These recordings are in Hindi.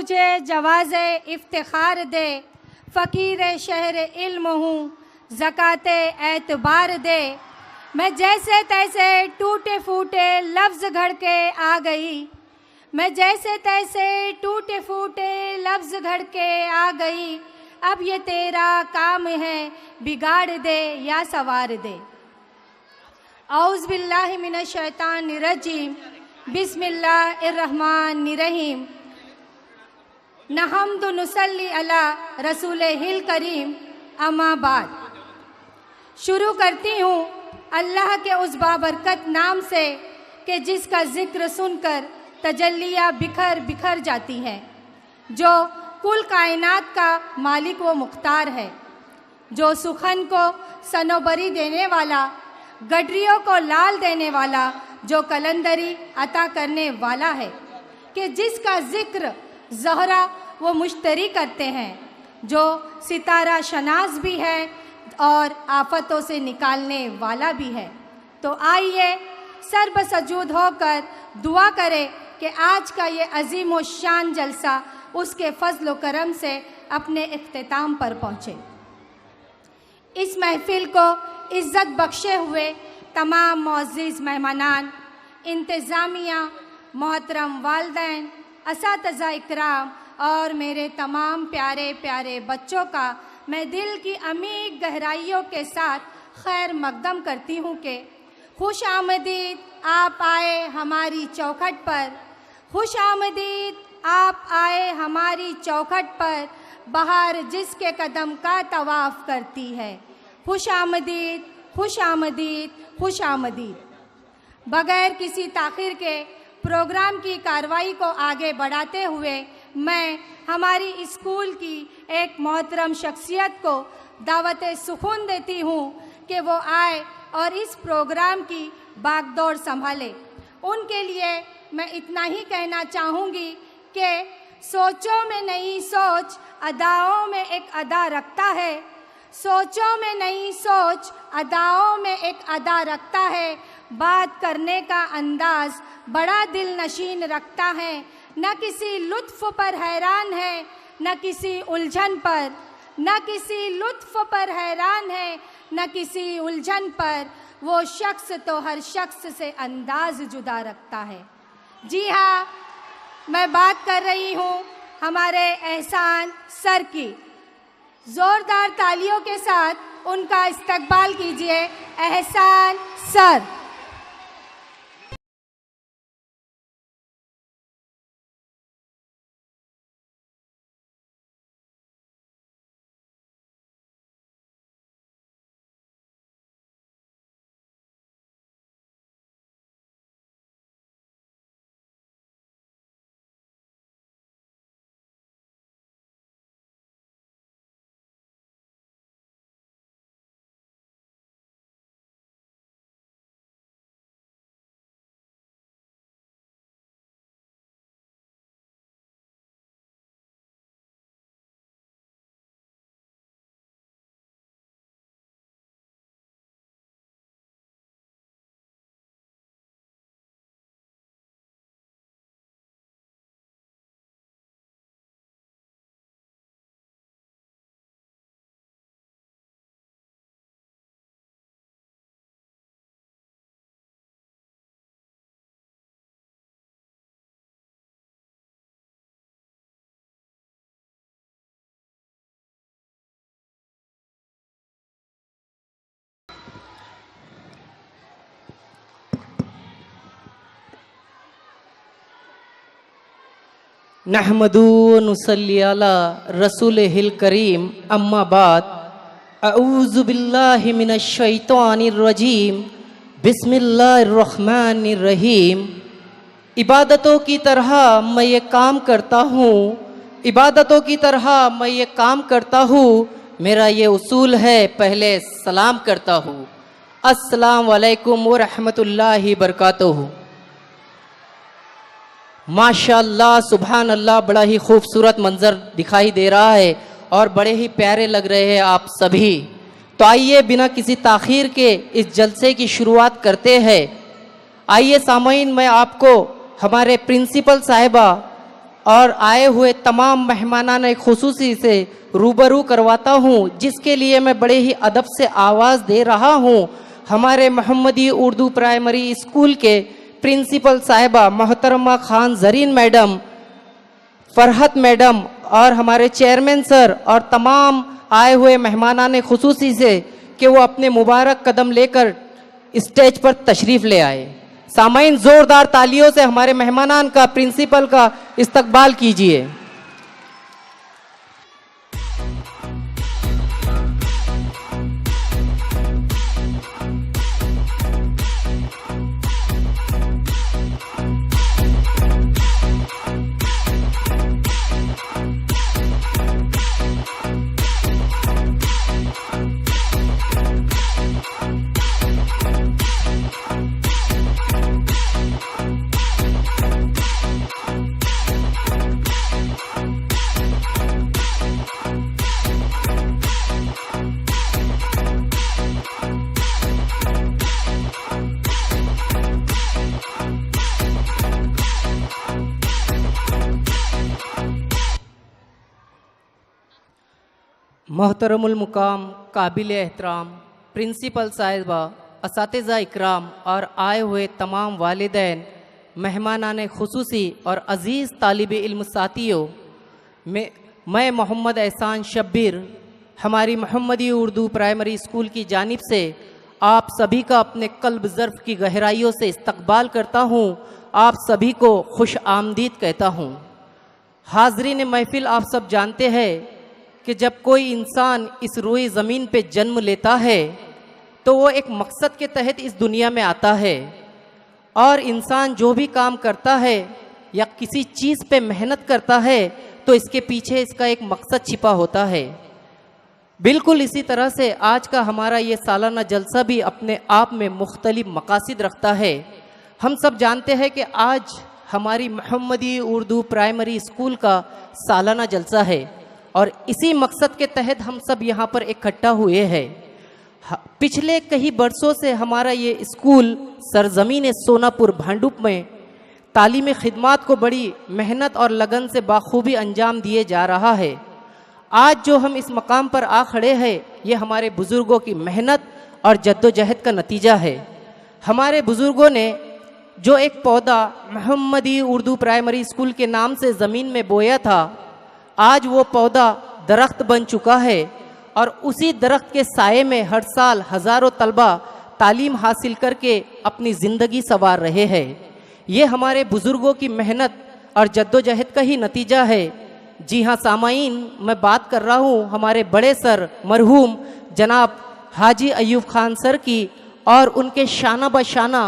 मुझे जवाज़े इफ्तिखार दे, फ़कीर शहर इल्म हूँ ज़काते एतबार दे। मैं जैसे तैसे टूटे फूटे लफ्ज़ घड़ के आ गई, मैं जैसे तैसे टूटे फूटे लफ्ज़ घड़ के आ गई। अब ये तेरा काम है बिगाड़ दे या सवार दे। औज़ बिल्लाहि मिनश शैतानिर रजीम, बिस्मिल्लाहिर्रहमानिर्रहीम। नहम्दु नुसल्ली अला रसूलिहिल करीम, अम्मा बाद। शुरू करती हूँ अल्लाह के उस बाबरकत नाम से कि जिसका ज़िक्र सुनकर तजल्लियाँ बिखर बिखर जाती हैं, जो कुल कायनात का मालिक व मुख्तार है, जो सुखन को सनोबरी देने वाला, गडरियों को लाल देने वाला, जो कलंदरी अता करने वाला है, कि जिसका ज़िक्र ज़हरा वो मुश्तरी करते हैं, जो सितारा शनाज़ भी है और आफतों से निकालने वाला भी है। तो आइए सर्बसजूद होकर दुआ करें कि आज का ये अजीम व शान जलसा उसके फजल व करम से अपने इख्तिताम पर पहुँचे। इस महफिल को इज़्ज़त बख्शे हुए तमाम मुअज़्ज़िज़ मेहमानान, इंतज़ामिया, मोहतरम वालिदैन, असातिज़ा इकराम और मेरे तमाम प्यारे प्यारे बच्चों का मैं दिल की अमीर गहराइयों के साथ खैर मकदम करती हूँ कि खुश आमदीद आप आए हमारी चौखट पर, खुश आमदीद आप आए हमारी चौखट पर, बहार जिसके कदम का तवाफ़ करती है। खुश आमदीद, खुश आमदीद, खुश आमदीद। बग़ैर किसी ताख़ीर के प्रोग्राम की कार्रवाई को आगे बढ़ाते हुए मैं हमारी स्कूल की एक मोहतरम शख्सियत को दावत सुकून देती हूँ कि वो आए और इस प्रोग्राम की बागडोर संभाले। उनके लिए मैं इतना ही कहना चाहूँगी कि सोचों में नई सोच, अदाओं में एक अदा रखता है, सोचों में नई सोच, अदाओं में एक अदा रखता है, बात करने का अंदाज़ बड़ा दिल नशीन रखता है, न किसी लुत्फ़ पर हैरान है न किसी उलझन पर, न किसी लुत्फ़ पर हैरान है न किसी उलझन पर, वो शख्स तो हर शख्स से अंदाज़ जुदा रखता है। जी हाँ, मैं बात कर रही हूँ हमारे एहसान सर की। ज़ोरदार तालियों के साथ उनका इस्तकबाल कीजिए। एहसान सर। नहमदु व नुसल्ली अला रसूलिहिल करीम, अम्मा बाद। अऊज़ु बिल्लाहि मिनश शैतानिर रजीम, बिस्मिल्लाहिर्रहमानिर रहीम। इबादतों की तरह मैं ये काम करता हूँ, इबादतों की तरह मैं ये काम करता हूँ, मेरा ये उसूल है पहले सलाम करता हूँ। अस्सलाम वालेकुम व रहमतुल्लाहि बरकातुहू। माशाअल्लाह, सुभान अल्लाह, बड़ा ही खूबसूरत मंज़र दिखाई दे रहा है और बड़े ही प्यारे लग रहे हैं आप सभी। तो आइए बिना किसी ताख़ीर के इस जलसे की शुरुआत करते हैं। आइए सामईन, मैं आपको हमारे प्रिंसिपल साहिबा और आए हुए तमाम मेहमानान खुसूसी से रूबरू करवाता हूँ, जिसके लिए मैं बड़े ही अदब से आवाज़ दे रहा हूँ। हमारे मोहम्मदी उर्दू प्राइमरी स्कूल के प्रिंसिपल साहिबा मोहतरमा खान जरीन मैडम, फरहत मैडम और हमारे चेयरमैन सर और तमाम आए हुए मेहमानान खुसूसी से कि वो अपने मुबारक कदम लेकर स्टेज पर तशरीफ़ ले आए। सामाइन ज़ोरदार तालियों से हमारे मेहमानान का, प्रिंसिपल का इस्तकबाल कीजिए। मोहतरमुल मुकाम, काबिल एहतराम प्रिंसिपल साहिबा, असातिज़ा इकराम और आए हुए तमाम वालिदैन, मेहमानान खुसूसी और अज़ीज़ तालिब इल्म साथियों, मैं मोहम्मद एहसान शब्बीर हमारी मोहम्मदी उर्दू प्राइमरी स्कूल की जानिब से आप सभी का अपने कल्ब ज़र्फ़ की गहराइयों से इस्तकबाल करता हूँ। आप सभी को खुश आमदीद कहता हूँ। हाज़रीन महफ़िल, आप सब जानते हैं कि जब कोई इंसान इस रोए ज़मीन पे जन्म लेता है तो वो एक मकसद के तहत इस दुनिया में आता है, और इंसान जो भी काम करता है या किसी चीज़ पे मेहनत करता है तो इसके पीछे इसका एक मकसद छिपा होता है। बिल्कुल इसी तरह से आज का हमारा ये सालाना जलसा भी अपने आप में मुख्तलिफ मकासद रखता है। हम सब जानते हैं कि आज हमारी मोहम्मदी उर्दू प्राइमरी स्कूल का सालाना जलसा है और इसी मकसद के तहत हम सब यहाँ पर इकट्ठा हुए हैं। पिछले कई बरसों से हमारा ये स्कूल सरजमीन सोनापुर भांडुप में तालीम खिदमात को बड़ी मेहनत और लगन से बाखूबी अंजाम दिए जा रहा है। आज जो हम इस मकाम पर आ खड़े हैं ये हमारे बुज़ुर्गों की मेहनत और जद्दोजहद का नतीजा है। हमारे बुज़ुर्गों ने जो एक पौधा मोहम्मदी उर्दू प्राइमरी स्कूल के नाम से ज़मीन में बोया था, आज वो पौधा दरख्त बन चुका है और उसी दरख्त के साये में हर साल हज़ारों तलबा तालीम हासिल करके अपनी ज़िंदगी संवार रहे हैं। ये हमारे बुज़ुर्गों की मेहनत और जद्दोजहद का ही नतीजा है। जी हाँ सामाईन, मैं बात कर रहा हूँ हमारे बड़े सर मरहूम जनाब हाजी अयूब खान सर की और उनके शाना बशाना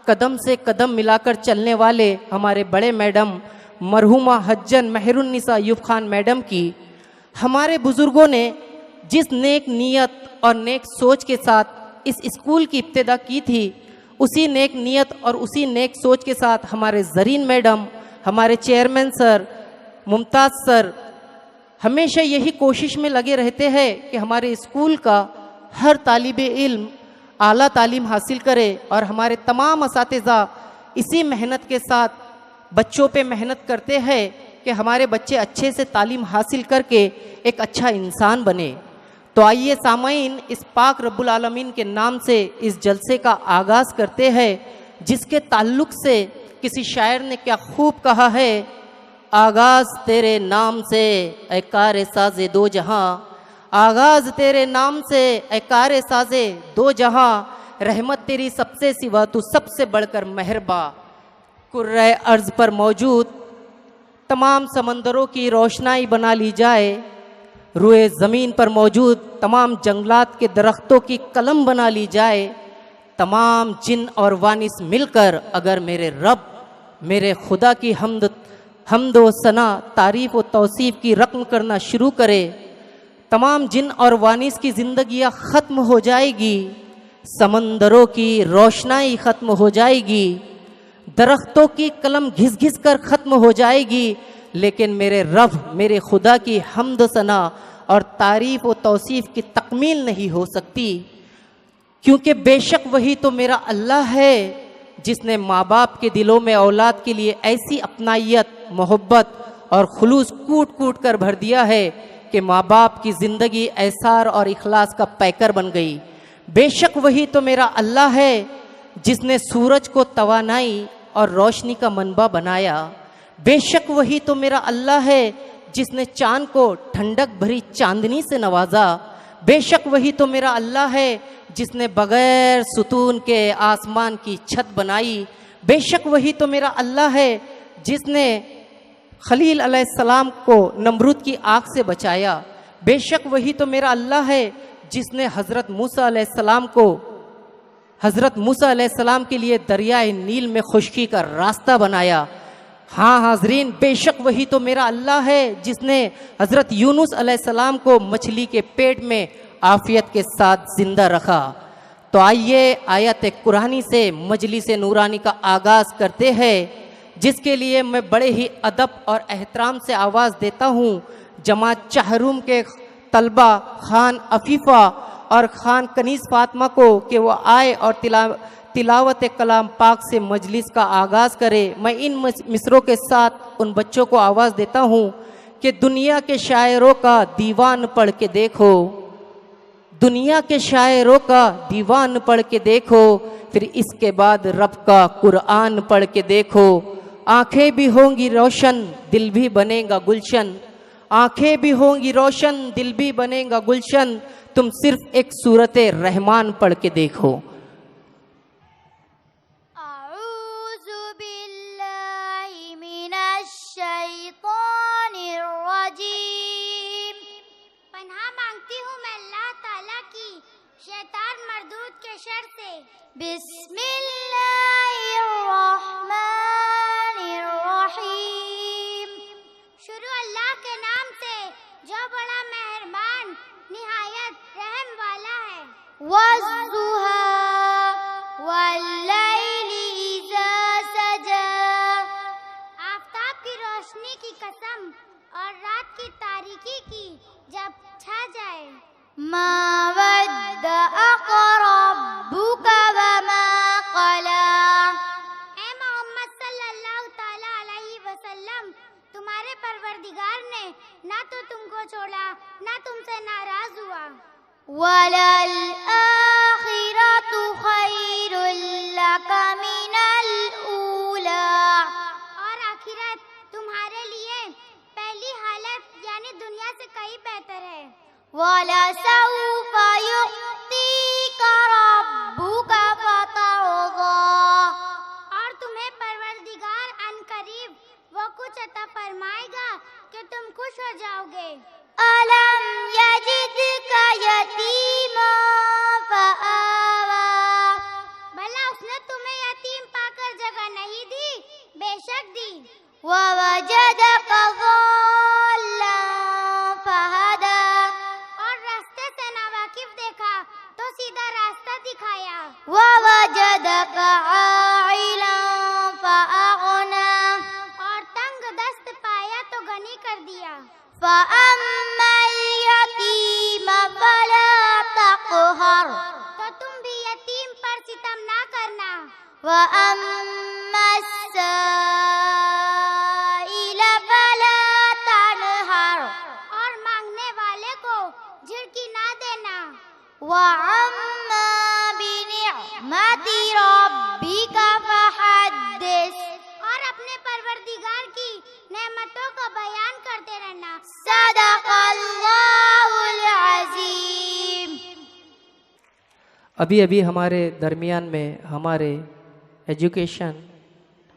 कदम से कदम मिलाकर चलने वाले हमारे बड़े मैडम मरहुमा हज्जन मेहरुन्निसा अयूब खान मैडम की। हमारे बुज़ुर्गों ने जिस नेक नीयत और नेक सोच के साथ इस स्कूल की इब्तिदा की थी, उसी नेक नीयत और उसी नेक सोच के साथ हमारे ज़रीन मैडम, हमारे चेयरमैन सर, मुमताज़ सर हमेशा यही कोशिश में लगे रहते हैं कि हमारे स्कूल का हर तालिब इल्म आला तालीम हासिल करे और हमारे तमाम असातिज़ा इसी मेहनत के साथ बच्चों पे मेहनत करते हैं कि हमारे बच्चे अच्छे से तालीम हासिल करके एक अच्छा इंसान बने। तो आइए सामाईन, इस पाक रब्बुल आलमीन के नाम से इस जलसे का आगाज़ करते हैं, जिसके ताल्लुक़ से किसी शायर ने क्या खूब कहा है, आगाज़ तेरे नाम से ऐ कार साज़े दो जहां, आगाज़ तेरे नाम से ऐ कार साज़े दो जहां, रहमत तेरी सबसे सिवा तू सबसे बढ़कर मेहरबा, कुर्रे अर्ज़ पर मौजूद तमाम समंदरों की रोशनाई बना ली जाए, रुए ज़मीन पर मौजूद तमाम जंगलात के दरख्तों की कलम बना ली जाए, तमाम जिन और वानिस मिलकर अगर मेरे रब मेरे खुदा की हमद व सना तारीफ़ व तौसीफ़ की रक़्म करना शुरू करे, तमाम जिन और वानिस की ज़िंदगियाँ ख़त्म हो जाएगी, समंदरों की रोशनाई ख़त्म हो जाएगी, दरख्तों की कलम घिस घिस कर ख़त्म हो जाएगी, लेकिन मेरे रब मेरे खुदा की हम्द सना और तारीफ़ व तौसीफ़ की तकमील नहीं हो सकती, क्योंकि बेशक वही तो मेरा अल्लाह है जिसने माँ बाप के दिलों में औलाद के लिए ऐसी अपनायत, मोहब्बत और खुलूस कूट कूट कर भर दिया है कि माँ बाप की ज़िंदगी एहसार और इखलास का पैकर बन गई। बेशक वही तो मेरा अल्लाह है जिसने सूरज को तवानाई और रोशनी का मनबा बनाया। बेशक वही तो मेरा अल्लाह है जिसने चाँद को ठंडक भरी चांदनी से नवाजा। बेशक वही तो मेरा अल्लाह है जिसने बग़ैर सुतून के आसमान की छत बनाई। बेशक वही तो मेरा अल्लाह है जिसने खलील अलैहिस्सलाम को नमरूद की आग से बचाया। बेशक वही तो मेरा अल्लाह है जिसने हज़रत मूसा अलैहिस्सलाम के लिए दरियाए नील में खुश्की का रास्ता बनाया। हाँ हाज़रीन, बेशक वही तो मेरा अल्लाह है जिसने हज़रत यूनुस अलैहिस्सलाम को मछली के पेट में आफ़ियत के साथ ज़िंदा रखा। तो आइए आयत कुरानी से मजलिस नूरानी का आगाज़ करते हैं, जिसके लिए मैं बड़े ही अदब और एहतराम से आवाज़ देता हूँ जमात चाहरूम के तलबा खान अफीफ़ा और खान कनीज़ फ़ातिमा को कि वो आए और तिलावत कलाम पाक से मजलिस का आगाज़ करे। मैं इन मिसरों के साथ उन बच्चों को आवाज़ देता हूँ कि दुनिया के शायरों का दीवान पढ़ के देखो, दुनिया के शायरों का दीवान पढ़ के देखो, फिर इसके बाद रब का कुरान पढ़ के देखो। आँखें भी होंगी रोशन, दिल भी बनेगा गुलशन। आँखें भी होंगी रोशन, दिल भी बनेगा गुलशन। तुम सिर्फ एक सूरत रहमान पढ़ के देखो। अऊज़ु बिल्लाहि मिनश शैतानिर रजीम। पनाह मांगती हूँ मैं अल्लाह ताला की शैतान मरदूद के शर से। बिस्मिल्लाहिर्रहमानिर्रहीम। शुरू अल्लाह के नाम से जो बड़ा मेहरबान निहायत रहम वाला है। वज़्ज़ुहा वल्लैलि इज़ा सजा। आफ़ताब की रोशनी की कसम और रात की तारीकी की जब छा जाए। मा वद्दअक रब्बुका वमा क़ला। ऐ मोहम्मद सल्लल्लाहु ताला अलैहि वसल्लम, तुम्हारे परवरदिगार ने ना तो तुमको छोड़ा ना तुमसे नाराज हुआ। वलल आखिरतु खैरुल लका मिनल ऊला। और आखिरत तुम्हारे लिए पहली हालत यानी दुनिया से कहीं बेहतर है। वलसौफा युअतीका रब्बुका फतरदा। और तुम्हें परवरदिगार अनकरीब वो कुछ अता फरमाएगा कि तुम खुश हो जाओगे। अलम यजिदका यतीमा फआवा। भला उसने तुम्हें यतीम पाकर जगह नहीं दी? बेशक दी। ववजदका ज़ाल्लन फहदा। और रास्ते से नावाकिफ देखा तो सीधा रास्ता दिखाया। ववजदका आइलन फअगना। और तंग दस्त पाया तो गनी कर दिया। फ़अम्मल यतीम फला तक़हर। तो तुम भी यतीम पर सितम ना करना। वअम्मस साइल फला तनहर। और मांगने वाले को झिड़की ना देना। वअम्मा बिनिअमति रब्बिका फहद्दिस। और अपने परवरदिगार की नेमतों का बयान करते रहना। सदक़ल्लाहुल अज़ीम। अभी अभी हमारे दरमियान में हमारे एजुकेशन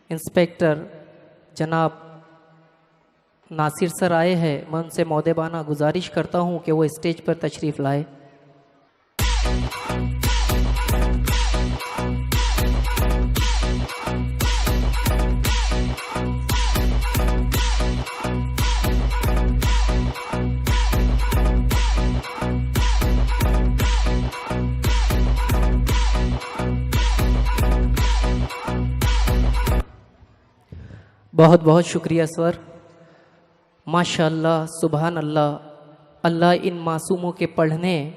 इंस्पेक्टर जनाब नासिर सर आए हैं। मैं उनसे मौदेबाना गुजारिश करता हूं कि वो स्टेज पर तशरीफ़ लाए। बहुत बहुत शुक्रिया सर। माशाअल्लाह, सुभान अल्लाह। अल्लाह इन मासूमों के पढ़ने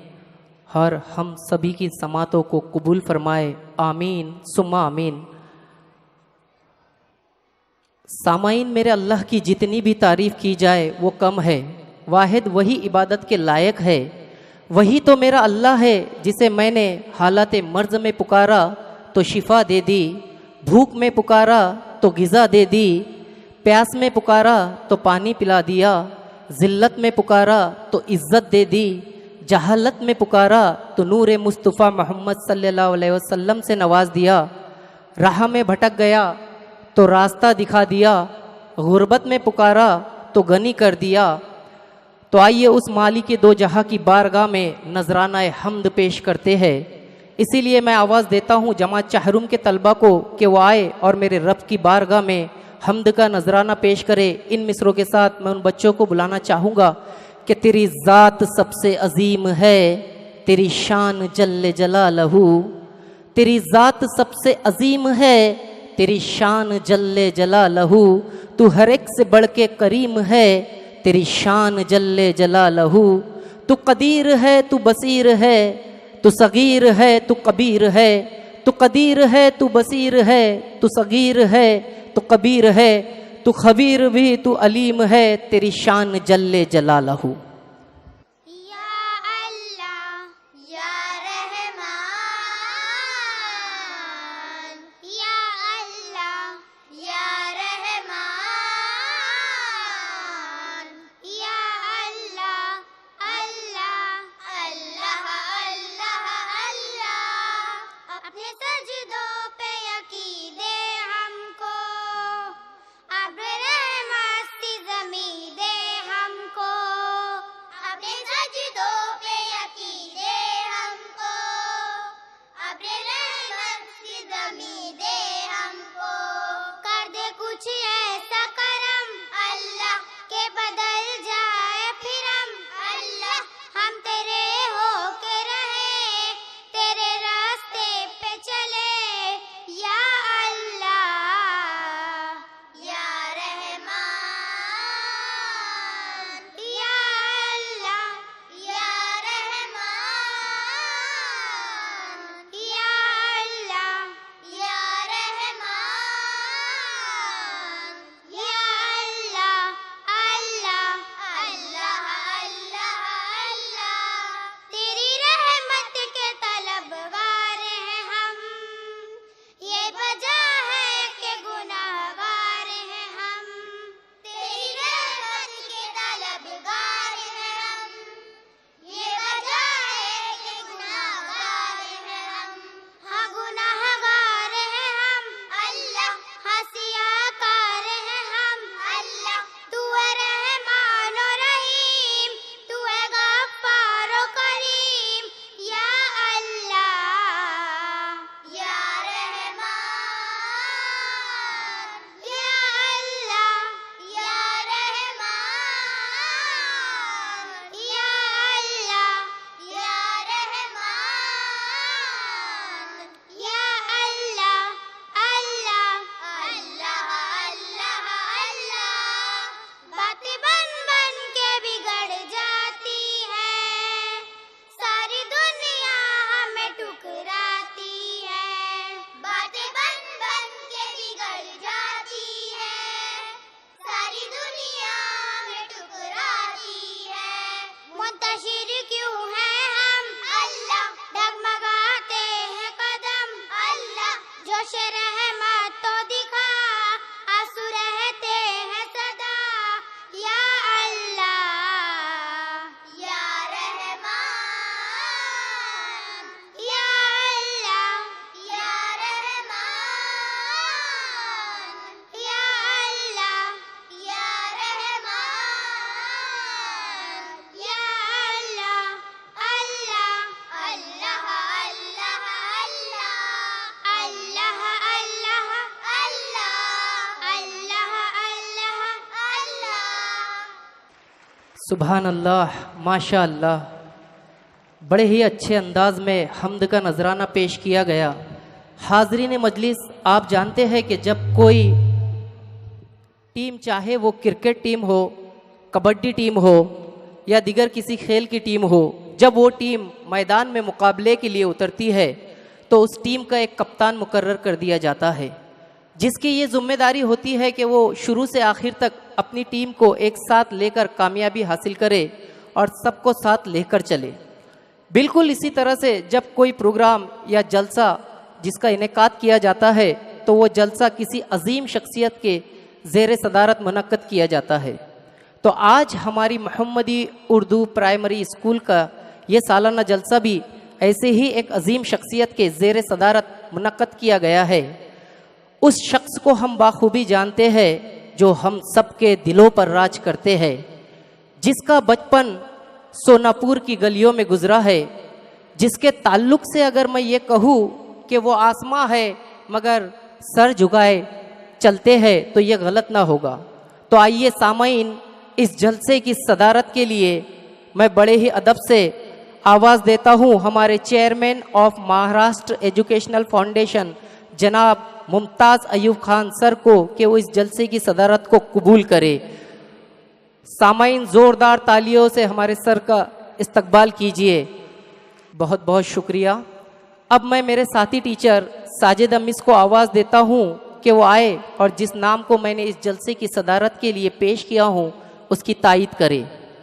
और हम सभी की समातों को कबूल फरमाए। आमीन सुम्मा आमीन। सामाइन, मेरे अल्लाह की जितनी भी तारीफ़ की जाए वो कम है। वाहिद वही इबादत के लायक है। वही तो मेरा अल्लाह है जिसे मैंने हालात मर्ज़ में पुकारा तो शिफा दे दी, भूख में पुकारा तो ग़िज़ा दे दी, प्यास में पुकारा तो पानी पिला दिया, ज़िल्लत में पुकारा तो इज़्ज़त दे दी, जहालत में पुकारा तो नूर मुस्तफ़ा मोहम्मद सल्लल्लाहु अलैहि वसल्लम से नवाज दिया, राह में भटक गया तो रास्ता दिखा दिया, गुर्बत में पुकारा तो गनी कर दिया। तो आइए उस माली के दो जहाँ की बारगाह में नजराना हम्द पेश करते हैं। इसीलिए मैं आवाज़ देता हूँ जमात चाहरुम के तलबा को कि वो आए और मेरे रब की बारगाह में हम्द का नजराना पेश करे। इन मिसरों के साथ मैं उन बच्चों को बुलाना चाहूँगा कि तेरी ज़ात सबसे अजीम है, तेरी शान जल्ले जलालहू, तेरी ज़ात सबसे अजीम है, तेरी शान जल्ले जलालहू, तू हर एक से बढ़ के करीम है, तेरी शान जल्ले जलालहू, तू कदीर है, तू बसीर है, तू सगीर है, तू कबीर है, तू कदीर है, तू बसीर है, तू सगीर है, तू कबीर है, तू खबीर भी, तू अलीम है, तेरी शान जल्ले जलालहू। या अल्लाह या रहमान, या अल्लाह या रहमान, या अल्लाह अल्लाह अल्लाह अल्लाह अल्लाह। अपने सजदों पे यकीन दे हमको, अब्र रहमत सी ज़मीं दे हमको, अपने सजदों पे यकीन दे हमको, अब्र रहमत सी ज़मीं दे हमको। कर दे कुछ ऐसा करम अल्लाह के बदल जाए फिर हम तेरे हो के रहे, तेरे रास्ते पे चले। या अल्लाह या रहमान, या अल्लाह या रहमान, या अल्लाह या रहमान, या अल्लाह अल्लाह अल्लाह अल्लाह अल्लाह। तेरी रहमत के तलबगार हैं हम, ये वजह है कि गुनाहगार हैं हम। तेरी रहमत के तलबगार हैं हम, ये वजह है कि गुनाहगार हैं हम। हाँ गुनाहगार हैं हम अल्लाह, हाँ सियाकार हैं हम अल्लाह। तू है रहमान और रहीम, तू है गफ्फार और करीम। या अल्लाह या रहमान, या अल्लाह या रहमान, या अल्लाह या रहमान, या अल्लाह अल्लाह अल्लाह अल्लाह अल्लाह। बातें बन बन के बिगड़ जाती है, सारी दुनिया हमें ठुकराती है। बातें बन बन के बिगड़ जाती है, सारी दुनिया हमें ठुकराती है। मुंतशिर क्यों हैं हम अल्लाह, डगमगाते हैं कदम अल्लाह। जोश रहमत तो दिखा, आंसू रहते हैं सदा। या अल्लाह या रहमान, या अल्लाह या रहमान, या अल्लाह या रहमान, या अल्लाह अल्लाह अल्लाह अल्लाह अल्लाह अल्लाह अल्लाह अल्लाह अल्लाह अल्लाह। सुभान अल्लाह, माशा अल्लाह। बड़े ही अच्छे अंदाज में हम्द का नजराना पेश किया गया। हाज़रीन मजलिस, आप जानते हैं कि जब कोई टीम, चाहे वो क्रिकेट टीम हो, कबड्डी टीम हो या दिगर किसी खेल की टीम हो, जब वो टीम मैदान में मुकाबले के लिए उतरती है तो उस टीम का एक कप्तान मुकर्रर कर दिया जाता है। जिसकी ये जिम्मेदारी होती है कि वो शुरू से आखिर तक अपनी टीम को एक साथ लेकर कामयाबी हासिल करे और सबको साथ लेकर चले। बिल्कुल इसी तरह से जब कोई प्रोग्राम या जलसा जिसका इनेकाद किया जाता है तो वो जलसा किसी अजीम शख्सियत के ज़ेर सदारत मुनक्कद किया जाता है। तो आज हमारी मोहम्मदी उर्दू प्राइमरी स्कूल का ये सालाना जलसा भी ऐसे ही एक अजीम शख्सियत के ज़ेर सदारत मुनक्कद किया गया है। उस शख्स को हम बाखूबी जानते हैं जो हम सबके दिलों पर राज करते हैं, जिसका बचपन सोनापुर की गलियों में गुजरा है, जिसके ताल्लुक से अगर मैं ये कहूँ कि वो आसमां है मगर सर झुकाए चलते हैं तो ये गलत ना होगा। तो आइए सामाईन, इस जलसे की सदारत के लिए मैं बड़े ही अदब से आवाज़ देता हूँ हमारे chairman of Maharashtra educational foundation जनाब मुमताज़ अयूब खान सर को कि वो इस जलसे की सदारत को कबूल करे। सामाईन ज़ोरदार तालियों से हमारे सर का इस्तकबाल कीजिए। बहुत बहुत शुक्रिया। अब मैं मेरे साथी टीचर साजिद अमीस को आवाज़ देता हूँ कि वो आए और जिस नाम को मैंने इस जलसे की सदारत के लिए पेश किया हूँ उसकी तायीद करे।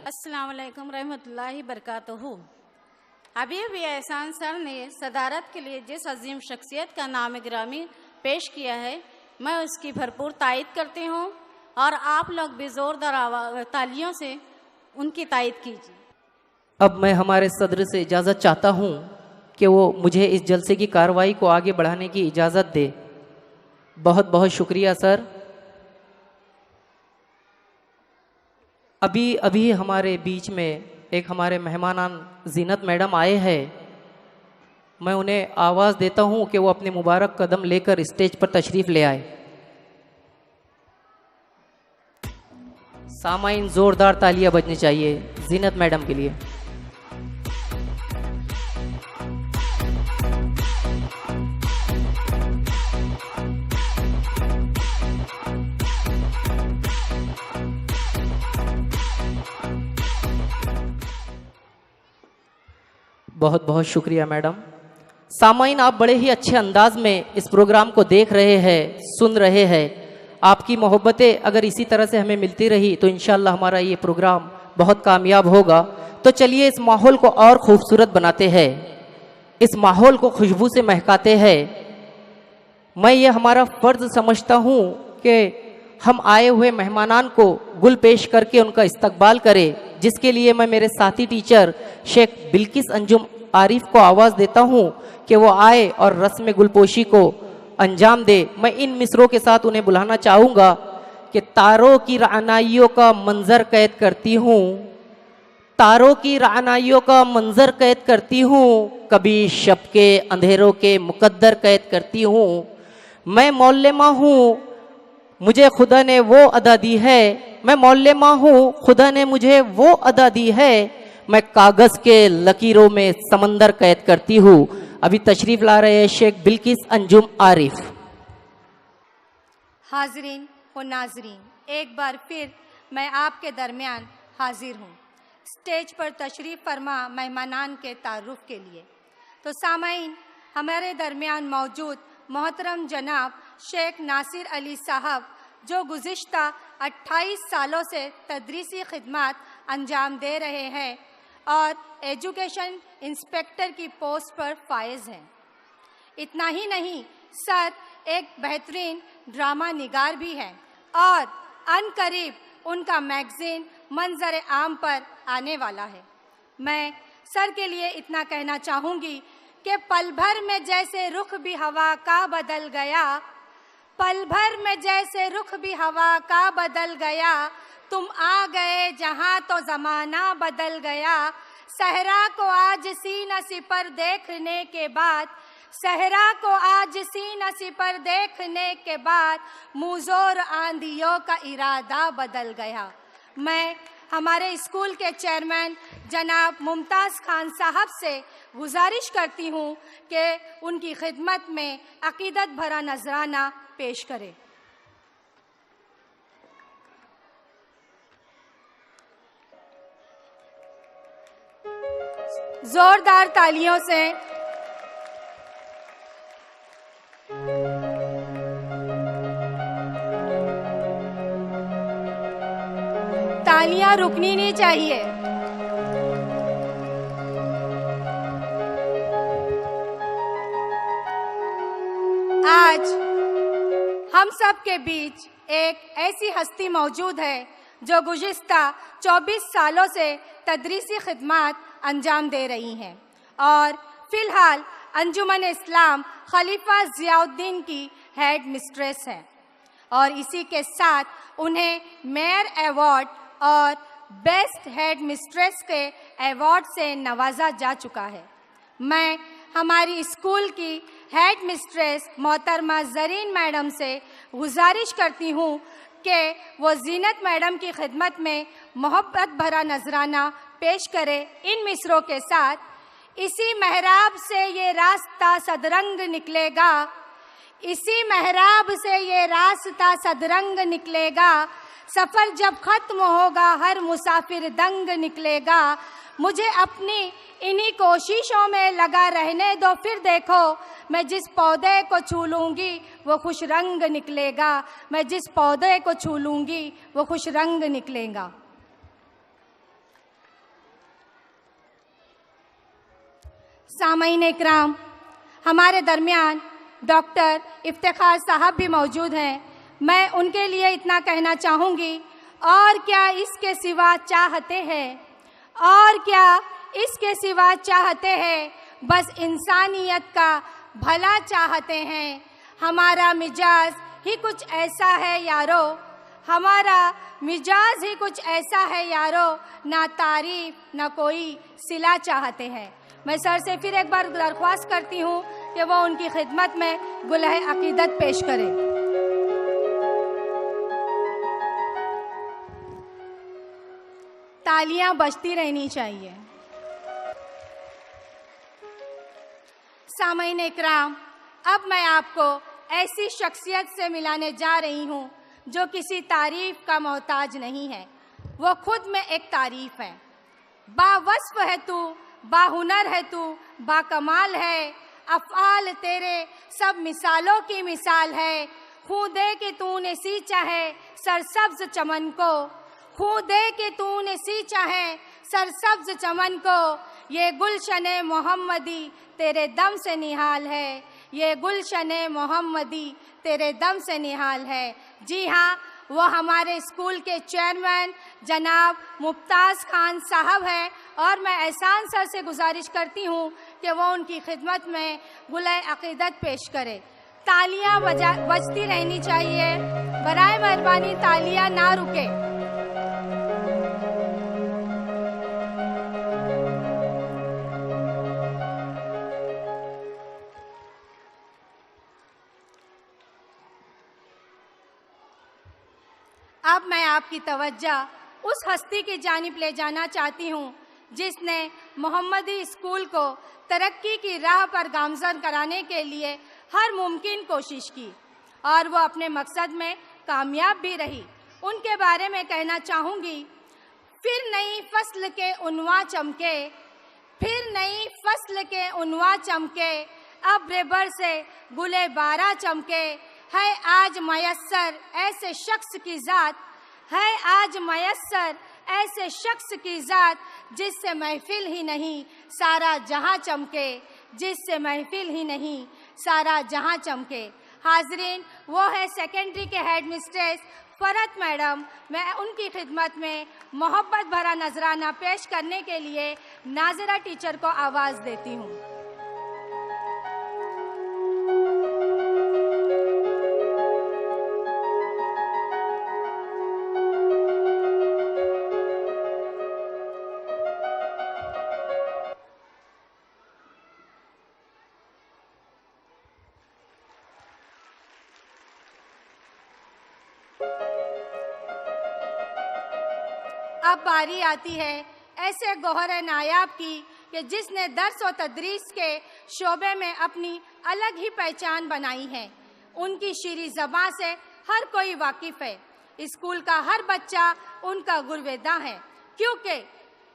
अस्सलाम वालेकुम रहमतुल्लाहि बरकातहू। अभी एहसान सर ने सदारत के लिए जिस अजीम शख्सियत का नाम गिरामी पेश किया है, मैं उसकी भरपूर तायीद करती हूँ और आप लोग भी ज़ोरदार तालियों से उनकी तायीद कीजिए। अब मैं हमारे सदर से इजाज़त चाहता हूँ कि वो मुझे इस जलसे की कार्रवाई को आगे बढ़ाने की इजाज़त दे। बहुत बहुत शुक्रिया सर। अभी अभी हमारे बीच में एक हमारे मेहमानान जीनत मैडम आए हैं। मैं उन्हें आवाज़ देता हूँ कि वो अपने मुबारक कदम लेकर स्टेज पर तशरीफ़ ले आए। सामाईन ज़ोरदार तालियां बजनी चाहिए जीनत मैडम के लिए। बहुत बहुत शुक्रिया मैडम। सामाईन, आप बड़े ही अच्छे अंदाज में इस प्रोग्राम को देख रहे हैं, सुन रहे हैं। आपकी मोहब्बतें अगर इसी तरह से हमें मिलती रही तो इंशाअल्लाह हमारा ये प्रोग्राम बहुत कामयाब होगा। तो चलिए इस माहौल को और खूबसूरत बनाते हैं, इस माहौल को खुशबू से महकाते हैं। मैं ये हमारा फ़र्ज़ समझता हूँ कि हम आए हुए मेहमानान को गुल पेश करके उनका इस्तकबाल करें, जिसके लिए मैं मेरे साथी टीचर शेख बिल्किस अंजुम आरिफ को आवाज़ देता हूँ कि वो आए और रस्म गुलपोशी को अंजाम दे। मैं इन मिसरों के साथ उन्हें बुलाना चाहूँगा कि तारों की रानाइयों का मंजर कैद करती हूँ, तारों की रानाइयों का मंजर कैद करती हूँ, कभी शब के अंधेरों के मुकद्दर कैद करती हूँ। मैं मौल्लमा हूँ, मुझे खुदा ने वो अदा दी है, मैं मौल्लमा हूँ, खुदा ने मुझे वो अदा दी है। मैं कागज़ के लकीरों में समंदर कैद करती हूँ। अभी तशरीफ़ ला रहे हैं शेख बिल्किस अंजुम आरिफ। हाजरीन व नाजरीन, एक बार फिर मैं आपके दरमियान हाजिर हूँ स्टेज पर तशरीफ़ फरमा मेहमानान के तारुफ के लिए। तो सामाईन, हमारे दरमियान मौजूद मोहतरम जनाब शेख नासिर अली साहब, जो गुज़िश्ता 28 सालों से तदरीसी खिदमत अंजाम दे रहे हैं और एजुकेशन इंस्पेक्टर की पोस्ट पर फायज हैं। इतना ही नहीं, सर एक बेहतरीन ड्रामा निगार भी हैं और अनकरीब उनका मैगज़ीन मंजर आम पर आने वाला है। मैं सर के लिए इतना कहना चाहूँगी कि पल भर में जैसे रुख भी हवा का बदल गया, पल भर में जैसे रुख भी हवा का बदल गया, तुम आ गए जहाँ तो ज़माना बदल गया। सहरा को आज सीना सिपर देखने के बाद, सहरा को आज सीना सिपर देखने के बाद, मुज़ोर आंधियों का इरादा बदल गया। मैं हमारे स्कूल के चेयरमैन जनाब मुमताज़ खान साहब से गुजारिश करती हूँ कि उनकी खिदमत में अकीदत भरा नजराना पेश करें। जोरदार तालियों से तालियां रुकनी नहीं चाहिए। आज हम सब के बीच एक ऐसी हस्ती मौजूद है जो गुज़िश्ता 24 सालों से तदरीसी खिदमत अंजाम दे रही हैं और फिलहाल अंजुमन इस्लाम खलीफा ज़ियाउद्दीन की हेड मिस्ट्रेस है और इसी के साथ उन्हें मेयर अवार्ड और बेस्ट हेड मिस्ट्रेस के अवार्ड से नवाजा जा चुका है। मैं हमारी स्कूल की हेड मिस्ट्रेस मोहतरमा ज़रीन मैडम से गुजारिश करती हूँ कि वो जीनत मैडम की खिदमत में मोहब्बत भरा नजराना पेश करे इन मिसरों के साथ। इसी मेहराब से ये रास्ता सदरंग निकलेगा, इसी मेहराब से ये रास्ता सदरंग निकलेगा, सफ़र जब ख़त्म होगा हर मुसाफिर दंग निकलेगा। मुझे अपनी इन्हीं कोशिशों में लगा रहने दो, फिर देखो मैं जिस पौधे को छू लूँगी वो खुश रंग निकलेगा, मैं जिस पौधे को छू लूँगी वो खुश रंग निकलेगा। सामईन इकराम, हमारे दरमियान डॉक्टर इफ्तिखार साहब भी मौजूद हैं। मैं उनके लिए इतना कहना चाहूँगी, और क्या इसके सिवा चाहते हैं, और क्या इसके सिवा चाहते हैं, बस इंसानियत का भला चाहते हैं। हमारा मिजाज ही कुछ ऐसा है यारो, हमारा मिजाज ही कुछ ऐसा है यारो, ना तारीफ ना कोई सिला चाहते हैं। मैं सर से फिर एक बार दरख्वास्त करती हूँ कि वो उनकी खिदमत में गुलह अकीदत पेश करें। तालियां बजती रहनी चाहिए। सामईन इकराम, अब मैं आपको ऐसी शख्सियत से मिलाने जा रही हूँ जो किसी तारीफ का मोहताज नहीं है, वो खुद में एक तारीफ है। बावस्फ है तू, बाहुनर है तू, बाकमाल है, अफ़आल तेरे सब मिसालों की मिसाल है। खूं दे के तूने सींचा है सरसब्ज चमन को, खूं दे के तूने सींचा है सरसब्ज चमन को। ये गुलशने मोहम्मदी तेरे दम से निहाल है, ये गुलशने मोहम्मदी तेरे दम से निहाल है। जी हाँ, वो हमारे स्कूल के चेयरमैन जनाब मुमताज़ खान साहब हैं और मैं एहसान सर से गुजारिश करती हूँ कि वो उनकी खिदमत में गुलह अकीदत पेश करें। तालियां बजती रहनी चाहिए, बराए मेहरबानी तालियां ना रुके। अब मैं आपकी तवज्जो उस हस्ती की जानिब ले जाना चाहती हूँ जिसने मोहम्मदी स्कूल को तरक्की की राह पर गामज़न कराने के लिए हर मुमकिन कोशिश की और वो अपने मकसद में कामयाब भी रही। उनके बारे में कहना चाहूँगी, फिर नई फसल के उन्वा चमके, फिर नई फसल के उन्वा चमके, अब रेबर से गुले बारा चमके। है आज मयस्सर ऐसे शख्स की ज़ात, है आज मयस्सर ऐसे शख्स की ज़ात जिससे महफिल ही नहीं सारा जहां चमके, जिससे महफिल ही नहीं सारा जहां चमके। हाजरीन, वो है सेकेंडरी के हेड मिस्ट्रेस फ़रत मैडम। मैं उनकी खिदमत में मोहब्बत भरा नजराना पेश करने के लिए नाज़िरा टीचर को आवाज़ देती हूँ। अब बारी आती है ऐसे गौहर नायाब की कि जिसने दर्स और तदरीस के शोबे में अपनी अलग ही पहचान बनाई है। उनकी शीरी ज़बां से हर कोई वाकिफ़ है। स्कूल का हर बच्चा उनका गुरवेदा है, क्योंकि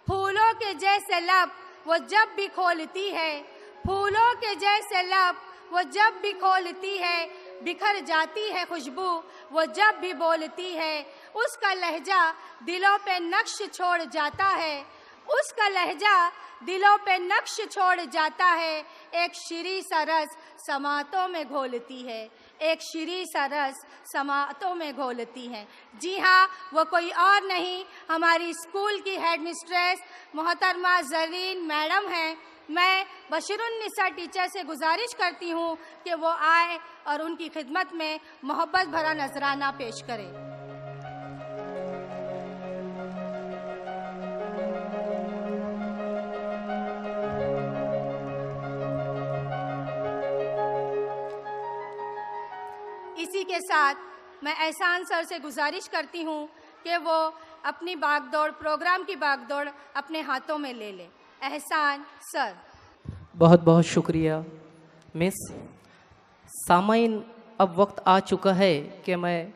फूलों के जैसे लब वो जब भी खोलती है, फूलों के जैसे लब वो जब भी खोलती है, बिखर जाती है खुशबू वो जब भी बोलती है। उसका लहजा दिलों पे नक्श छोड़ जाता है, उसका लहजा दिलों पे नक्श छोड़ जाता है। एक शीरी सा रस समातों में घोलती है, एक शीरी सा रस समातों में घोलती है। जी हाँ, वो कोई और नहीं, हमारी स्कूल की हेड मिस्ट्रेस मोहतरमा जरीन मैडम हैं। मैं बशीरुन्निसा टीचर से गुजारिश करती हूँ कि वो आए और उनकी खिदमत में मोहब्बत भरा नजराना पेश करें। इसी के साथ मैं एहसान सर से गुजारिश करती हूँ कि वो अपनी भागदौड़, प्रोग्राम की भागदौड़ अपने हाथों में ले ले। एहसान सर। बहुत बहुत शुक्रिया मिस। सामाइन, अब वक्त आ चुका है कि मैं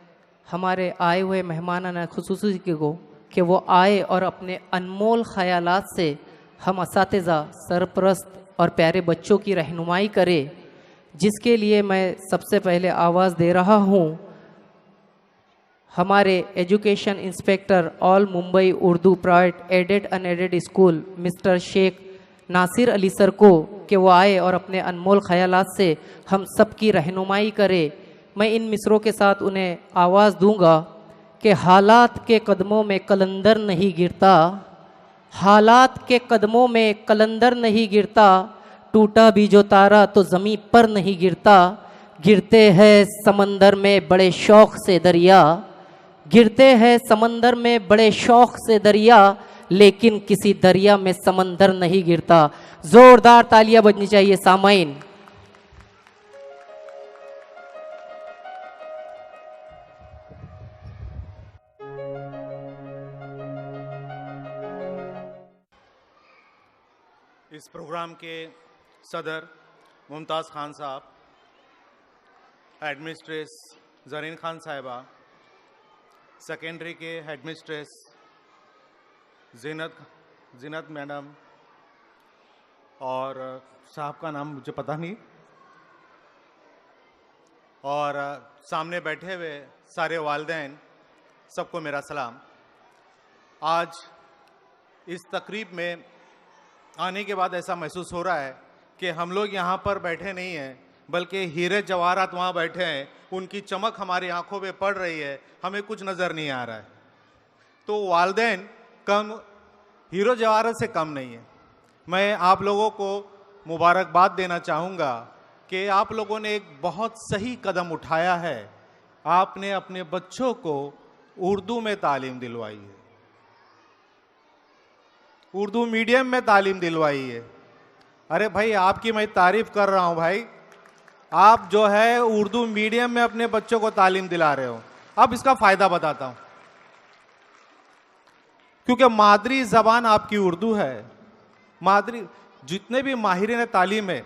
हमारे आए हुए मेहमानाना खुसूसी को कि वो आए और अपने अनमोल ख़यालात से हम असातिज़ा, सरपरस्त और प्यारे बच्चों की रहनुमाई करे, जिसके लिए मैं सबसे पहले आवाज़ दे रहा हूँ हमारे education inspector all Mumbai Urdu private aided unaided school mister Shaikh Nasir Ali sir को कि वो आए और अपने अनमोल ख़यालात से हम सब की रहनुमाई करे। मैं इन मिसरों के साथ उन्हें आवाज़ दूंगा कि हालात के कदमों में कलंदर नहीं गिरता, हालात के कदमों में कलंदर नहीं गिरता, टूटा भी जो तारा तो ज़मीं पर नहीं गिरता। गिरते हैं समंदर में बड़े शौक़ से दरिया, गिरते हैं समंदर में बड़े शौक़ से दरिया, लेकिन किसी दरिया में समंदर नहीं गिरता। ज़ोरदार तालियां बजनी चाहिए सामाइन। इस प्रोग्राम के सदर मुमताज़ खान साहब, हेडमिस्ट्रेस जरीन खान साहिबा, सेकेंडरी के हेडमिस्ट्रेस जीनत मैडम और साहब का नाम मुझे पता नहीं, और सामने बैठे हुए सारे वालिदैन, सबको मेरा सलाम। आज इस तकरीब में आने के बाद ऐसा महसूस हो रहा है कि हम लोग यहाँ पर बैठे नहीं हैं, बल्कि हीरे जवाहरात वहाँ बैठे हैं, उनकी चमक हमारी आंखों पे पड़ रही है, हमें कुछ नज़र नहीं आ रहा है। तो वालिदैन कम, हीरो जवाहरात से कम नहीं है। मैं आप लोगों को मुबारकबाद देना चाहूँगा कि आप लोगों ने एक बहुत सही कदम उठाया है। आपने अपने बच्चों को उर्दू में तालीम दिलवाई है, उर्दू मीडियम में तालीम दिलवाई है। अरे भाई, आपकी मैं तारीफ कर रहा हूँ भाई, आप जो है उर्दू मीडियम में अपने बच्चों को तालीम दिला रहे हो। अब इसका फायदा बताता हूँ, क्योंकि मादरी जबान आपकी उर्दू है। मादरी, जितने भी माहिरीन तालीम है,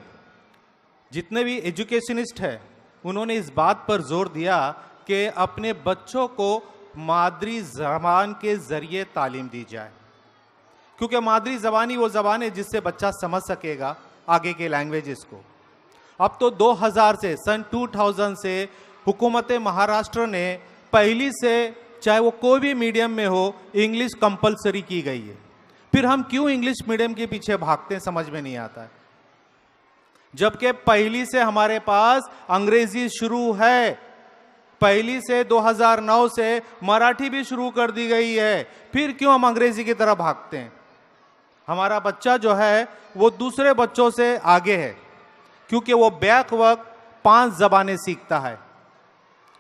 जितने भी एजुकेशनिस्ट है, उन्होंने इस बात पर जोर दिया कि अपने बच्चों को मादरी जबान के जरिए तालीम दी जाए, क्योंकि मादरी जबान ही वो जबान है जिससे बच्चा समझ सकेगा आगे के लैंग्वेजेस को। अब तो 2000 से, सन 2000 से हुकूमत महाराष्ट्र ने पहली से, चाहे वो कोई भी मीडियम में हो, इंग्लिश कंपलसरी की गई है। फिर हम क्यों इंग्लिश मीडियम के पीछे भागते हैं, समझ में नहीं आता है। जबकि पहली से हमारे पास अंग्रेजी शुरू है, पहली से 2009 से मराठी भी शुरू कर दी गई है। फिर क्यों हम अंग्रेजी की तरफ भागते हैं? हमारा बच्चा जो है वो दूसरे बच्चों से आगे है, क्योंकि वो बैक वक्त 5 जबानें सीखता है,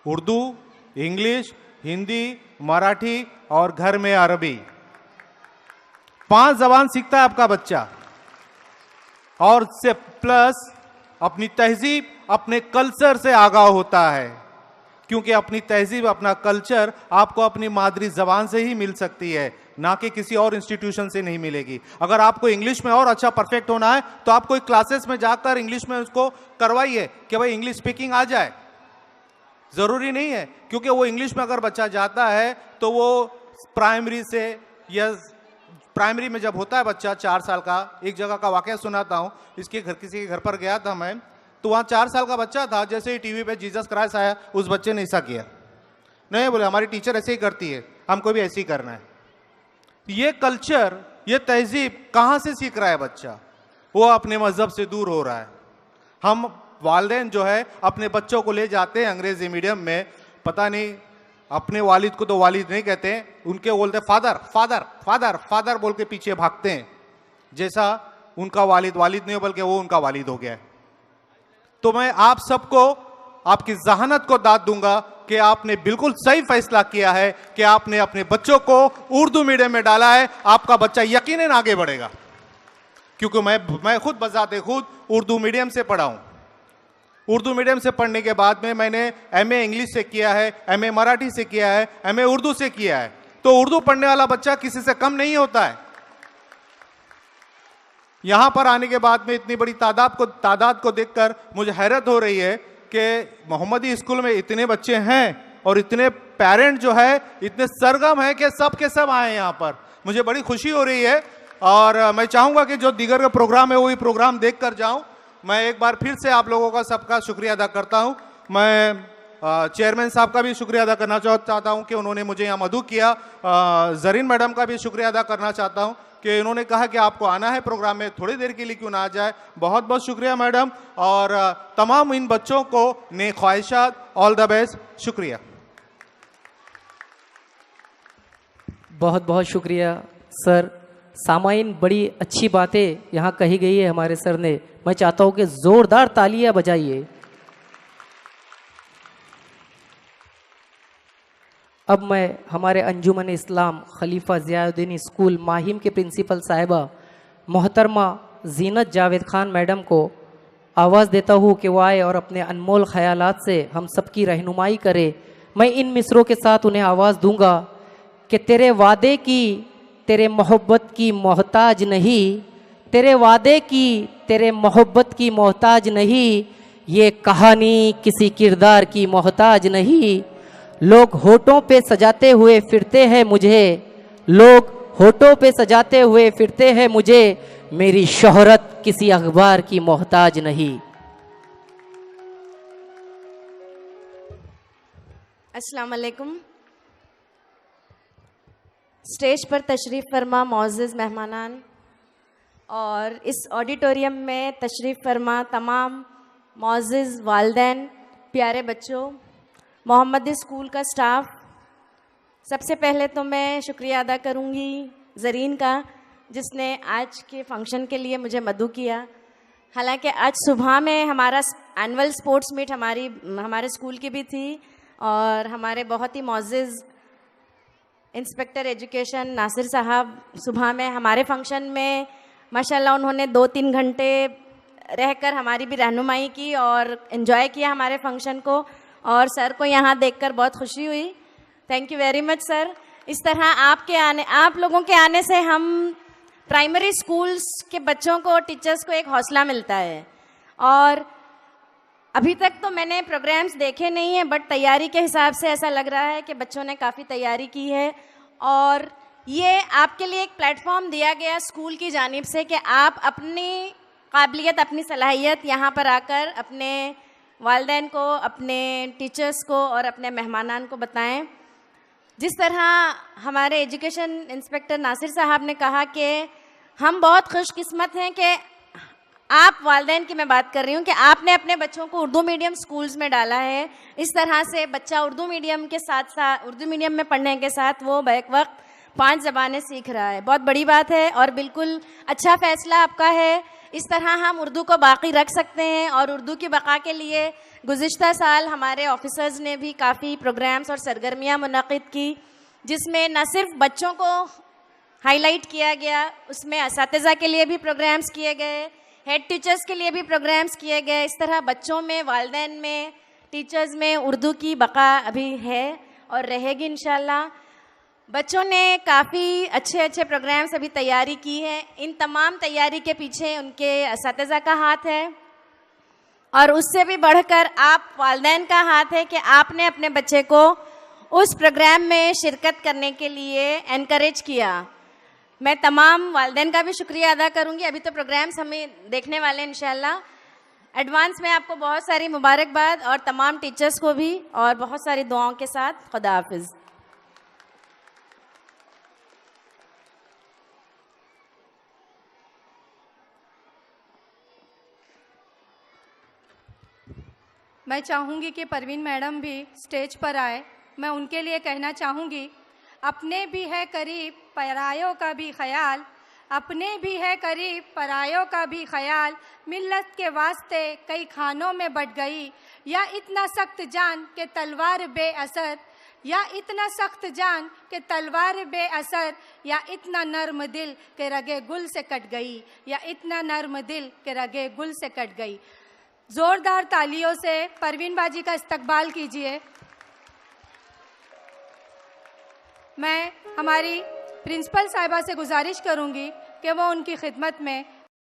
उर्दू, इंग्लिश, हिंदी, मराठी और घर में अरबी। 5 जबान सीखता है आपका बच्चा, और से प्लस अपनी तहजीब, अपने कल्चर से आगाह होता है, क्योंकि अपनी तहजीब, अपना कल्चर आपको अपनी मादरी जबान से ही मिल सकती है, ना कि किसी और इंस्टीट्यूशन से नहीं मिलेगी। अगर आपको इंग्लिश में और अच्छा परफेक्ट होना है तो आप कोई क्लासेस में जाकर इंग्लिश में उसको करवाइए कि भाई इंग्लिश स्पीकिंग आ जाए। जरूरी नहीं है, क्योंकि वो इंग्लिश में अगर बच्चा जाता है तो वो प्राइमरी से, या प्राइमरी में जब होता है बच्चा 4 साल का, एक जगह का वाकया सुनाता हूँ। किसी के घर पर गया था मैं, तो वहाँ 4 साल का बच्चा था, जैसे ही टीवी पे जीसस क्राइस्ट आया उस बच्चे ने ऐसा किया। नहीं बोले हमारी टीचर ऐसे ही करती है, हमको भी ऐसे ही करना है। ये कल्चर, ये तहजीब कहाँ से सीख रहा है बच्चा? वो अपने मजहब से दूर हो रहा है। हम वालिदैन जो है अपने बच्चों को ले जाते हैं अंग्रेजी मीडियम में, पता नहीं अपने वालिद को तो वालिद नहीं कहते, उनके बोलते फादर फादर फादर फादर बोल के पीछे भागते हैं, जैसा उनका वालिद वालिद नहीं हो बल्कि वो उनका वालिद हो गया है। तो मैं आप सबको, आपकी जहानत को दाद दूंगा कि आपने बिल्कुल सही फैसला किया है कि आपने अपने बच्चों को उर्दू मीडियम में डाला है। आपका बच्चा यकीनन आगे बढ़ेगा, क्योंकि मैं खुद बजाते खुद उर्दू मीडियम से पढ़ा हूं। उर्दू मीडियम से पढ़ने के बाद में मैंने एमए इंग्लिश से किया है, एमए मराठी से किया है, एमए उर्दू से किया है। तो उर्दू पढ़ने वाला बच्चा किसी से कम नहीं होता है। यहां पर आने के बाद में इतनी बड़ी तादाद को देखकर मुझे हैरत हो रही है कि मोहम्मदी स्कूल में इतने बच्चे हैं और इतने पेरेंट जो है इतने सरगम है कि सब के सब आए यहाँ पर। मुझे बड़ी खुशी हो रही है और मैं चाहूंगा कि जो दीगर का प्रोग्राम है वही प्रोग्राम देख कर जाऊं। मैं एक बार फिर से आप लोगों का सबका शुक्रिया अदा करता हूं। मैं चेयरमैन साहब का भी शुक्रिया अदा करना चाहता हूं कि उन्होंने मुझे यहाँ मदऊ किया। जरीन मैडम का भी शुक्रिया अदा करना चाहता हूं कि उन्होंने कहा कि आपको आना है प्रोग्राम में, थोड़ी देर के लिए क्यों ना आ जाए। बहुत बहुत शुक्रिया मैडम, और तमाम इन बच्चों को नेक ख्वाहिशात, ऑल द बेस्ट, शुक्रिया। बहुत बहुत शुक्रिया सर। सामाइन बड़ी अच्छी बातें यहाँ कही गई है हमारे सर ने। मैं चाहता हूँ कि ज़ोरदार तालियां बजाइए। अब मैं हमारे अंजुमन इस्लाम खलीफा ज़ियाउद्दीन स्कूल माहिम के प्रिंसिपल साहिबा मोहतरमा जीनत जावेद खान मैडम को आवाज़ देता हूँ कि वो आए और अपने अनमोल ख्यालात से हम सबकी रहनुमाई करे। मैं इन मिसरों के साथ उन्हें आवाज़ दूंगा कि तेरे वादे की तेरे मोहब्बत की मोहताज नहीं, तेरे वादे की तेरे मोहब्बत की मोहताज नहीं, ये कहानी किसी किरदार की मोहताज नहीं। लोग होठों पे सजाते हुए फिरते हैं मुझे, लोग होठों पे सजाते हुए फिरते हैं मुझे, मेरी शोहरत किसी अखबार की मोहताज नहीं। अस्सलाम वालेकुम। स्टेज पर तशरीफ़ फरमा मोअज़्ज़िज़ मेहमानान और इस ऑडिटोरियम में तशरीफ़ फरमा तमाम मोअज़्ज़िज़ वालिदैन, प्यारे बच्चों, मोहम्मदी स्कूल का स्टाफ, सबसे पहले तो मैं शुक्रिया अदा करूंगी ज़रीन का, जिसने आज के फंक्शन के लिए मुझे मदऊ किया। हालांकि आज सुबह में हमारा एनुअल स्पोर्ट्स मीट हमारे स्कूल की भी थी और हमारे बहुत ही मोअज़्ज़िज़ इंस्पेक्टर एजुकेशन नासिर साहब सुबह में हमारे फंक्शन में माशाल्लाह उन्होंने 2-3 घंटे रहकर हमारी भी रहनुमाई की और एंजॉय किया हमारे फंक्शन को, और सर को यहाँ देखकर बहुत खुशी हुई। Thank you very much sir. इस तरह आप लोगों के आने से हम प्राइमरी स्कूल्स के बच्चों को, टीचर्स को एक हौसला मिलता है। और अभी तक तो मैंने प्रोग्राम्स देखे नहीं हैं, बट तैयारी के हिसाब से ऐसा लग रहा है कि बच्चों ने काफ़ी तैयारी की है और ये आपके लिए एक प्लेटफॉर्म दिया गया स्कूल की जानिब से कि आप अपनी काबिलियत, अपनी सलाहियत यहाँ पर आकर अपने वालिदैन को, अपने टीचर्स को और अपने मेहमानान को बताएं। जिस तरह हमारे एजुकेशन इंस्पेक्टर नासिर साहब ने कहा कि हम बहुत खुशकिस्मत हैं कि आप वालिदैन की मैं बात कर रही हूँ कि आपने अपने बच्चों को उर्दू मीडियम स्कूल्स में डाला है। इस तरह से बच्चा उर्दू मीडियम के साथ साथ, उर्दू मीडियम में पढ़ने के साथ वो बैक वक्त 5 ज़बानें सीख रहा है। बहुत बड़ी बात है और बिल्कुल अच्छा फ़ैसला आपका है। इस तरह हम उर्दू को बाकी रख सकते हैं और उर्दू की बका के लिए गुज़िश्ता साल हमारे ऑफिसर्स ने भी काफ़ी प्रोग्राम्स और सरगर्मियाँ मुनक़िद की, जिसमें न सिर्फ बच्चों को हाईलाइट किया गया, उसमें असातिज़ा के लिए भी प्रोग्राम्स किए गए, हेड टीचर्स के लिए भी प्रोग्राम्स किए गए। इस तरह बच्चों में, वालिदैन में, टीचर्स में उर्दू की बका अभी है और रहेगी इंशाल्लाह। बच्चों ने काफ़ी अच्छे प्रोग्राम्स अभी तैयारी की है। इन तमाम तैयारी के पीछे उनके असातिज़ा का हाथ है और उससे भी बढ़कर आप वालिदैन का हाथ है कि आपने अपने बच्चे को उस प्रोग्राम में शिरकत करने के लिए एनकरेज किया। मैं तमाम वालिदैन का भी शुक्रिया अदा करूंगी। अभी तो प्रोग्राम्स हमें देखने वाले हैं इंशाल्लाह। एडवांस में आपको बहुत सारी मुबारकबाद और तमाम टीचर्स को भी, और बहुत सारी दुआओं के साथ खुदा हाफिज। मैं चाहूँगी कि परवीन मैडम भी स्टेज पर आए। मैं उनके लिए कहना चाहूँगी, अपने भी है करीब परायों का भी ख्याल, अपने भी है करीब परायों का भी ख्याल, मिल्लत के वास्ते कई खानों में बट गई, या इतना सख्त जान के तलवार बेअसर, या इतना सख्त जान के तलवार बेअसर, या इतना नर्म दिल के रगे गुल से कट गई, या इतना नर्म दिल के रगे गुल से कट गई। जोरदार तालियों से परवीन बाजी का इस्तकबाल कीजिए। मैं हमारी प्रिंसिपल साहिबा से गुजारिश करूंगी कि वो उनकी खिदमत में